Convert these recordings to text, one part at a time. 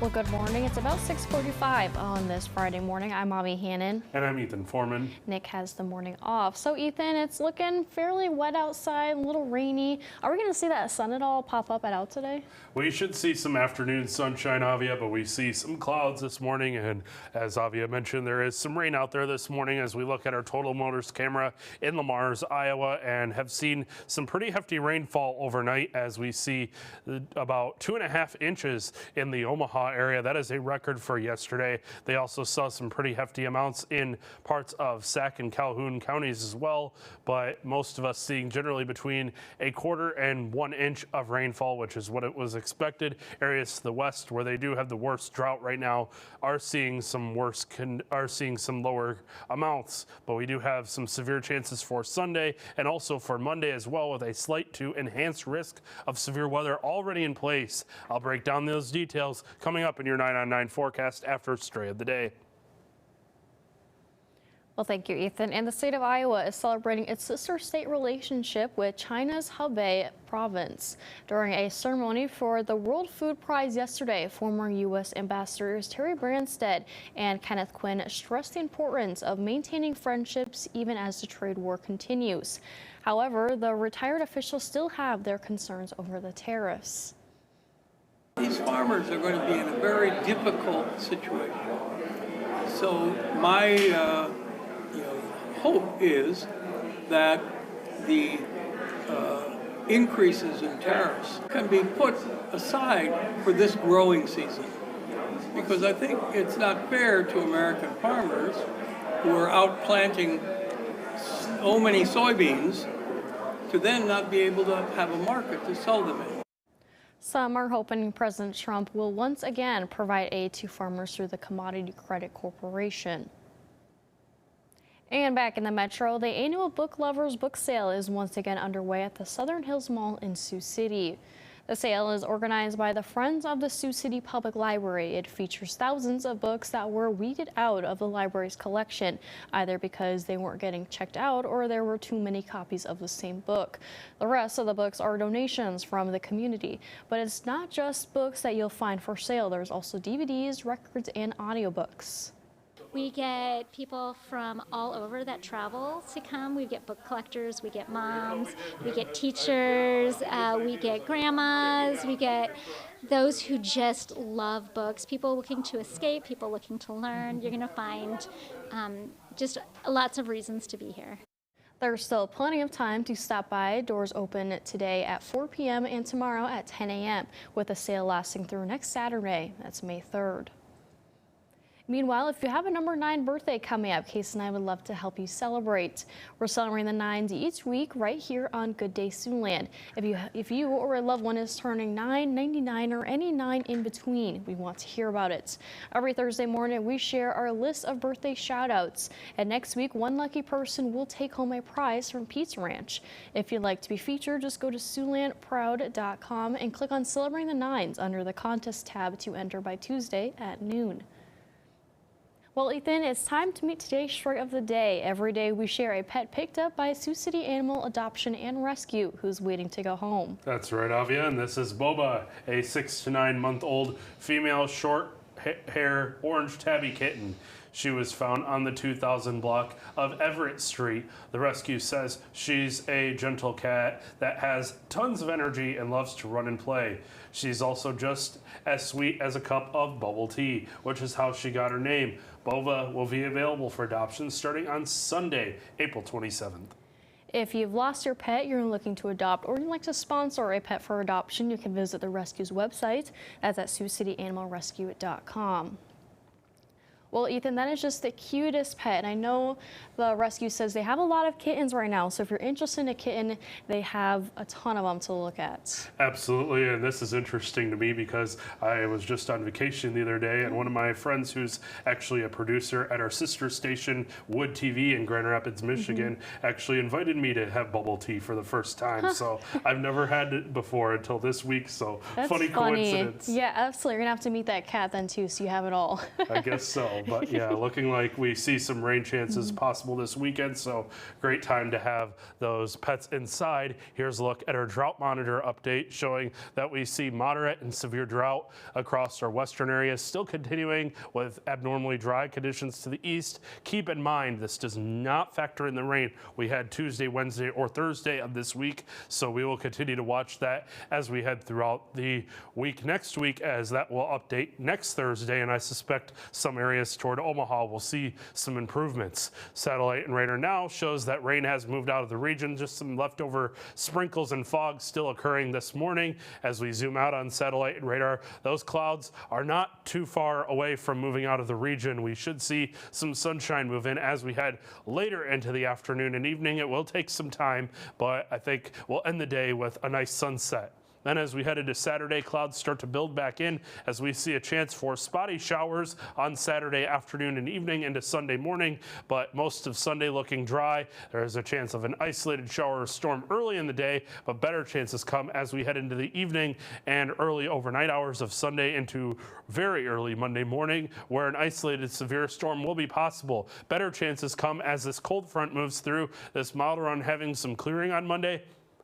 Well, good morning. It's about 6:45 on this Friday morning. I'm Avi Hannon. And I'm Ethan Foreman. Nick has the morning off. So, Ethan, it's looking fairly wet outside, a little rainy. Are we going to see that sun at all pop up out today? We should see some afternoon sunshine, Avia, but we see some clouds this morning. And as Avia mentioned, there is some rain out there this morning as we look at our Total Motors camera in Lamar's, Iowa, and have seen some pretty hefty rainfall overnight as we see about 2.5 inches in the Omaha area. That is a record for yesterday. They also saw some pretty hefty amounts in parts of Sac and Calhoun counties as well, but most of us seeing generally between 1/4 and 1 inch of rainfall, which is what it was expected. Areas to the west where they do have the worst drought right now are seeing some lower amounts, but we do have some severe chances for Sunday and also for Monday as well, with a slight to enhanced risk of severe weather already in place. I'll break down those details coming up in your 9 on 9 forecast after Story of the Day. Well, thank you, Ethan. And the state of Iowa is celebrating its sister state relationship with China's Hebei province. During a ceremony for the World Food Prize yesterday, former U.S. ambassadors Terry Branstad and Kenneth Quinn stressed the importance of maintaining friendships even as the trade war continues. However, the retired officials still have their concerns over the tariffs. These farmers are going to be in a very difficult situation. So my hope is that the increases in tariffs can be put aside for this growing season, because I think it's not fair to American farmers who are out planting so many soybeans to then not be able to have a market to sell them in. Some are hoping President Trump will once again provide aid to farmers through the Commodity Credit Corporation. And back in the metro, the annual Book Lovers book sale is once again underway at the Southern Hills Mall in Sioux City. The sale is organized by the Friends of the Sioux City Public Library. It features thousands of books that were weeded out of the library's collection, either because they weren't getting checked out or there were too many copies of the same book. The rest of the books are donations from the community. But it's not just books that you'll find for sale. There's also DVDs, records, and audiobooks. We get people from all over that travel to come. We get book collectors, we get moms, we get teachers, we get grandmas, we get those who just love books, people looking to escape, people looking to learn. You're going to find just lots of reasons to be here. There's still plenty of time to stop by. Doors open today at 4 p.m. and tomorrow at 10 a.m. with the sale lasting through next Saturday. That's May 3rd. Meanwhile, if you have a number 9 birthday coming up, Case and I would love to help you celebrate. We're celebrating the 9s each week right here on Good Day Siouxland. If you or a loved one is turning 9, 99, or any 9 in between, we want to hear about it. Every Thursday morning, we share our list of birthday shout-outs. And next week, one lucky person will take home a prize from Pizza Ranch. If you'd like to be featured, just go to SiouxlandProud.com and click on Celebrating the 9s under the Contest tab to enter by Tuesday at noon. Well, Ethan, it's time to meet today's Story of the Day. Every day we share a pet picked up by Sioux City Animal Adoption and Rescue who's waiting to go home. That's right, Avia, and this is Boba, a 6 to 9 month old female short hair orange tabby kitten. She was found on the 2000 block of Everett Street. The rescue says she's a gentle cat that has tons of energy and loves to run and play. She's also just as sweet as a cup of bubble tea, which is how she got her name. Bova will be available for adoption starting on Sunday, April 27th. If you've lost your pet, you're looking to adopt, or you'd like to sponsor a pet for adoption, you can visit the rescue's website. That's at SiouxCityAnimalRescue.com. Well, Ethan, that is just the cutest pet. And I know the rescue says they have a lot of kittens right now. So if you're interested in a kitten, they have a ton of them to look at. Absolutely. And this is interesting to me because I was just on vacation the other day, and one of my friends who's actually a producer at our sister station, Wood TV in Grand Rapids, Michigan, actually invited me to have bubble tea for the first time. So I've never had it before until this week. So That's funny coincidence. Yeah, absolutely. You're going to have to meet that cat then too, so you have it all. I guess so. But yeah, looking like we see some rain chances possible this weekend. So great time to have those pets inside. Here's a look at our drought monitor update showing that we see moderate and severe drought across our western areas, still continuing with abnormally dry conditions to the east. Keep in mind, this does not factor in the rain we had Tuesday, Wednesday, or Thursday of this week. So we will continue to watch that as we head throughout the week next week, as that will update next Thursday. And I suspect some areas toward Omaha will see some improvements. Satellite and radar now shows that rain has moved out of the region. Just some leftover sprinkles and fog still occurring this morning. As we zoom out on satellite and radar, those clouds are not too far away from moving out of the region. We should see some sunshine move in as we head later into the afternoon and evening. It will take some time, but I think we'll end the day with a nice sunset. Then as we head into Saturday, clouds start to build back in as we see a chance for spotty showers on Saturday afternoon and evening into Sunday morning, but most of Sunday looking dry. There is a chance of an isolated shower or storm early in the day, but better chances come as we head into the evening and early overnight hours of Sunday into very early Monday morning, where an isolated severe storm will be possible. Better chances come as this cold front moves through. This model run having some clearing on Monday.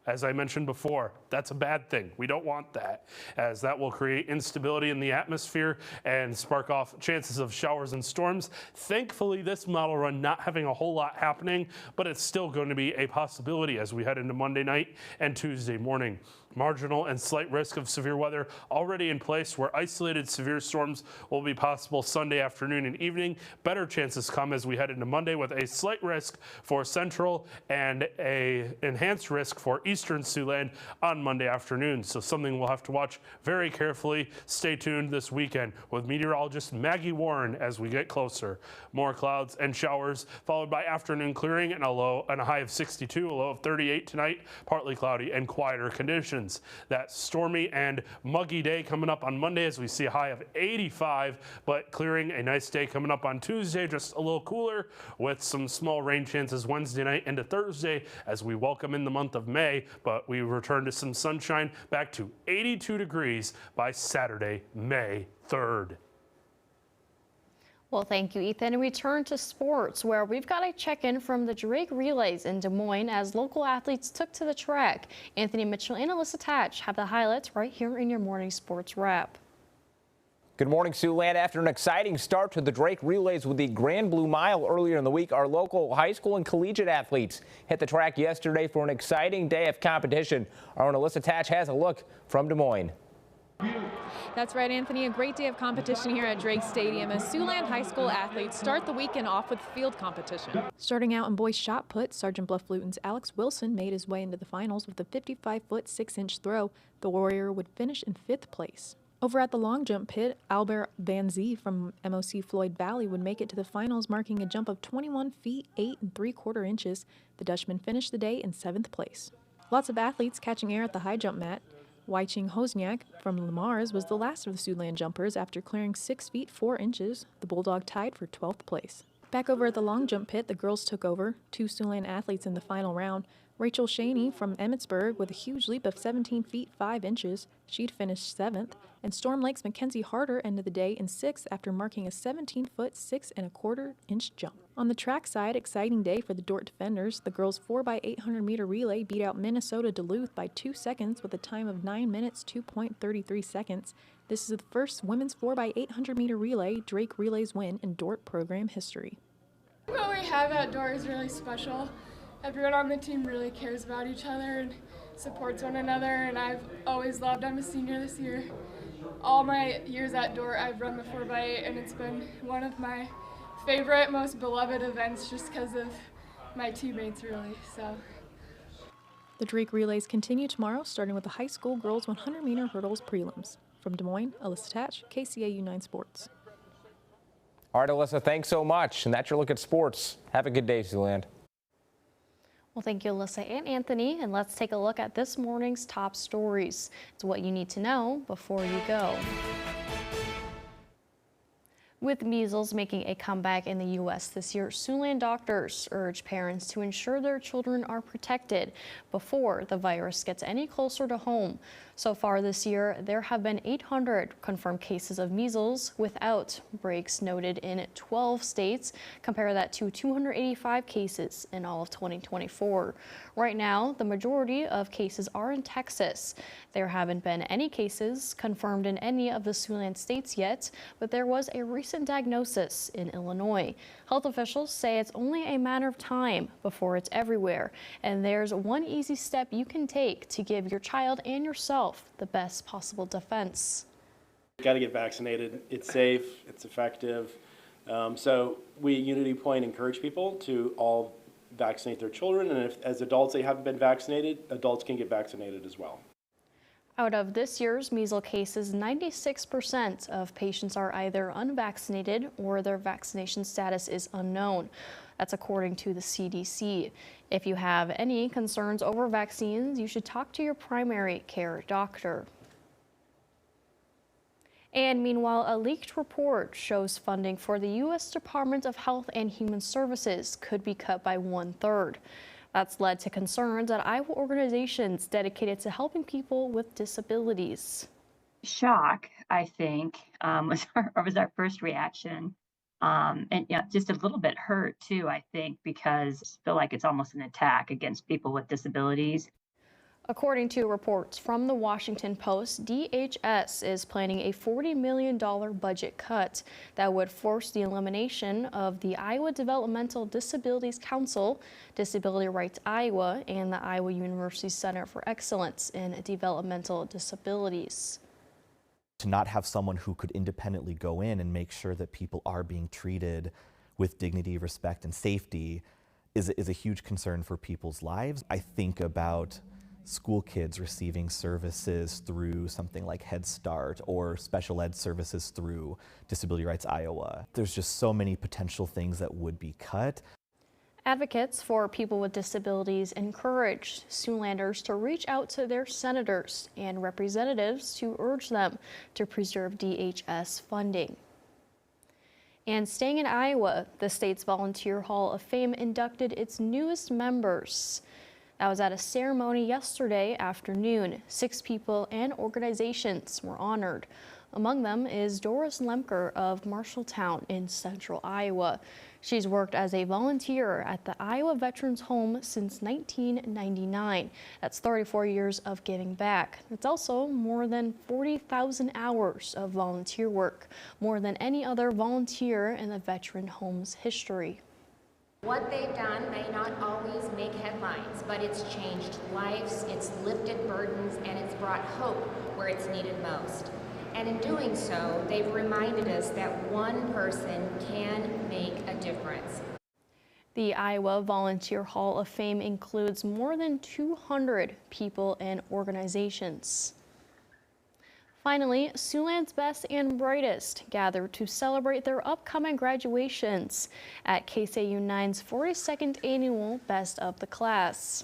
As I mentioned before, that's a bad thing. We don't want that, as that will create instability in the atmosphere and spark off chances of showers and storms. Thankfully, this model run not having a whole lot happening, but it's still going to be a possibility as we head into Monday night and Tuesday morning. Marginal and slight risk of severe weather already in place, where isolated severe storms will be possible Sunday afternoon and evening. Better chances come as we head into Monday, with a slight risk for central and a enhanced risk for eastern Siouxland on Monday afternoon. So something we'll have to watch very carefully. Stay tuned this weekend with meteorologist Maggie Warren as we get closer. More clouds and showers, followed by afternoon clearing and a high of 62, a low of 38 tonight. Partly cloudy and quieter conditions. That stormy and muggy day coming up on Monday as we see a high of 85, but clearing. A nice day coming up on Tuesday, just a little cooler with some small rain chances Wednesday night into Thursday as we welcome in the month of May, but we return to some sunshine back to 82 degrees by Saturday, May 3rd. Well, thank you, Ethan. And we turn to sports, where we've got a check-in from the Drake Relays in Des Moines as local athletes took to the track. Anthony Mitchell and Alyssa Tatch have the highlights right here in your morning sports wrap. Good morning, Siouxland. After an exciting start to the Drake Relays with the Grand Blue Mile earlier in the week, our local high school and collegiate athletes hit the track yesterday for an exciting day of competition. Our own Alyssa Tatch has a look from Des Moines. That's right, Anthony. A great day of competition here at Drake Stadium as Siouxland High School athletes start the weekend off with field competition. Starting out in boys shot put, Sergeant Bluff Luton's Alex Wilson made his way into the finals with a 55-foot 6-inch throw. The Warrior would finish in 5th place. Over at the long jump pit, Albert Van Zee from MOC Floyd Valley would make it to the finals, marking a jump of 21 feet 8 3/4 inches. The Dutchman finished the day in 7th place. Lots of athletes catching air at the high jump mat. Wai-Ching Hosniak from Lamars was the last of the Siouxland jumpers after clearing 6 feet 4 inches. The Bulldog tied for 12th place. Back over at the long jump pit, the girls took over. 2 Siouxland athletes in the final round. Rachel Shaney from Emmitsburg with a huge leap of 17 feet 5 inches. She'd finished 7th. And Storm Lake's Mackenzie Harder ended the day in 6th after marking a 17-foot 6 1/4 inch jump. On the track side, exciting day for the Dordt defenders. The girls' 4x800 meter relay beat out Minnesota Duluth by 2 seconds with a time of 9 minutes 2.33 seconds. This is the first women's 4x800 meter relay Drake Relays win in Dordt program history. What we have at Dordt is really special. Everyone on the team really cares about each other and supports one another, and I've always loved. I'm a senior this year. All my years at Dordt, I've run the 4x8, and it's been one of my favorite, most beloved events just because of my teammates, really. So. The Drake Relays continue tomorrow, starting with the high school girls 100 meter hurdles prelims. From Des Moines, Alyssa Tatch, KCAU-9 Sports. All right, Alyssa, thanks so much. And that's your look at sports. Have a good day, Siouxland. Well, thank you, Alyssa and Anthony. And let's take a look at this morning's top stories. It's what you need to know before you go. With measles making a comeback in the U.S. this year, Siouxland doctors urge parents to ensure their children are protected before the virus gets any closer to home. So far this year, there have been 800 confirmed cases of measles with outbreaks noted in 12 states. Compare that to 285 cases in all of 2024. Right now, the majority of cases are in Texas. There haven't been any cases confirmed in any of the Siouxland states yet, but there was a recent diagnosis in Illinois. Health officials say it's only a matter of time before it's everywhere, and there's one easy step you can take to give your child and yourself the best possible defense. You got to get vaccinated. It's safe, it's effective. So we at Unity Point encourage people to all vaccinate their children, and if as adults they haven't been vaccinated, adults can get vaccinated as well. Out of this year's measles cases, 96% of patients are either unvaccinated or their vaccination status is unknown. That's according to the CDC. If you have any concerns over vaccines, you should talk to your primary care doctor. And meanwhile, a leaked report shows funding for the U.S. Department of Health and Human Services could be cut by 1/3. That's led to concerns at Iowa organizations dedicated to helping people with disabilities. Shock, I think, was our first reaction. And yeah, just a little bit hurt too, I think, because I feel like it's almost an attack against people with disabilities. According to reports from the Washington Post, DHS is planning a $40 million budget cut that would force the elimination of the Iowa Developmental Disabilities Council, Disability Rights Iowa, and the Iowa University Center for Excellence in Developmental Disabilities. To not have someone who could independently go in and make sure that people are being treated with dignity, respect, and safety is a huge concern for people's lives. I think about school kids receiving services through something like Head Start or special ed services through Disability Rights Iowa. There's just so many potential things that would be cut. Advocates for people with disabilities encourage Siouxlanders to reach out to their senators and representatives to urge them to preserve DHS funding. And staying in Iowa, the state's Volunteer Hall of Fame inducted its newest members. That was at a ceremony yesterday afternoon. 6 people and organizations were honored. Among them is Doris Lemker of Marshalltown in central Iowa. She's worked as a volunteer at the Iowa Veterans Home since 1999. That's 34 years of giving back. It's also more than 40,000 hours of volunteer work, more than any other volunteer in the veteran home's history. What they've done may not always make headlines, but it's changed lives, it's lifted burdens, and it's brought hope where it's needed most. And in doing so, they've reminded us that one person can make a difference. The Iowa Volunteer Hall of Fame includes more than 200 people and organizations. Finally, Siouxland's best and brightest gathered to celebrate their upcoming graduations at KCAU-9's 42nd annual Best of the Class.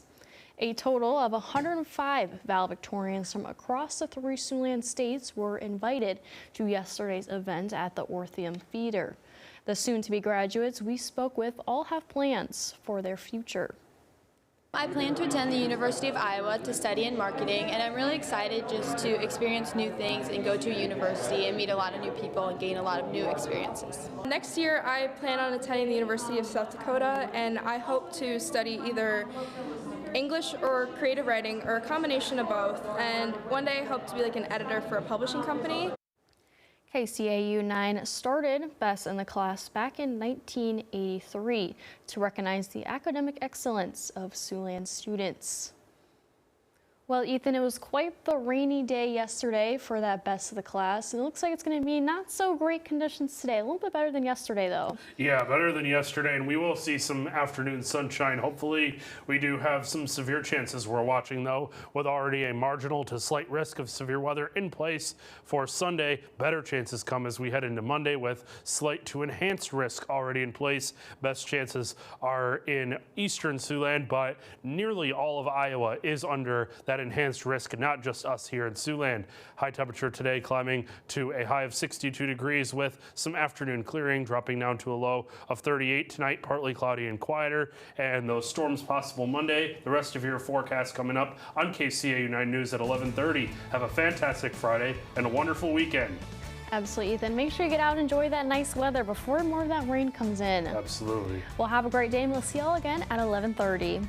A total of 105 valedictorians from across the 3 Siouxland states were invited to yesterday's event at the Orpheum Theater. The soon-to-be graduates we spoke with all have plans for their future. I plan to attend the University of Iowa to study in marketing, and I'm really excited just to experience new things and go to a university and meet a lot of new people and gain a lot of new experiences. Next year, I plan on attending the University of South Dakota, and I hope to study either English or creative writing or a combination of both, and one day I hope to be like an editor for a publishing company. KCAU-9 started Best in the Class back in 1983 to recognize the academic excellence of Siouxland students. Well, Ethan, it was quite the rainy day yesterday for that Best of the Class. And it looks like it's going to be not so great conditions today. A little bit better than yesterday, though. Yeah, better than yesterday, and we will see some afternoon sunshine. Hopefully, we do have some severe chances we're watching, though, with already a marginal to slight risk of severe weather in place for Sunday. Better chances come as we head into Monday with slight to enhanced risk already in place. Best chances are in eastern Siouxland, but nearly all of Iowa is under that that enhanced risk, not just us here in Siouxland. High temperature today climbing to a high of 62 degrees with some afternoon clearing, dropping down to a low of 38 tonight, partly cloudy and quieter, and those storms possible Monday. The rest of your forecast coming up on KCAU 9 News at 11:30. Have a fantastic Friday and a wonderful weekend. Absolutely, Ethan. Make sure you get out and enjoy that nice weather before more of that rain comes in. Absolutely. Well, have a great day, and we'll see you all again at 11:30.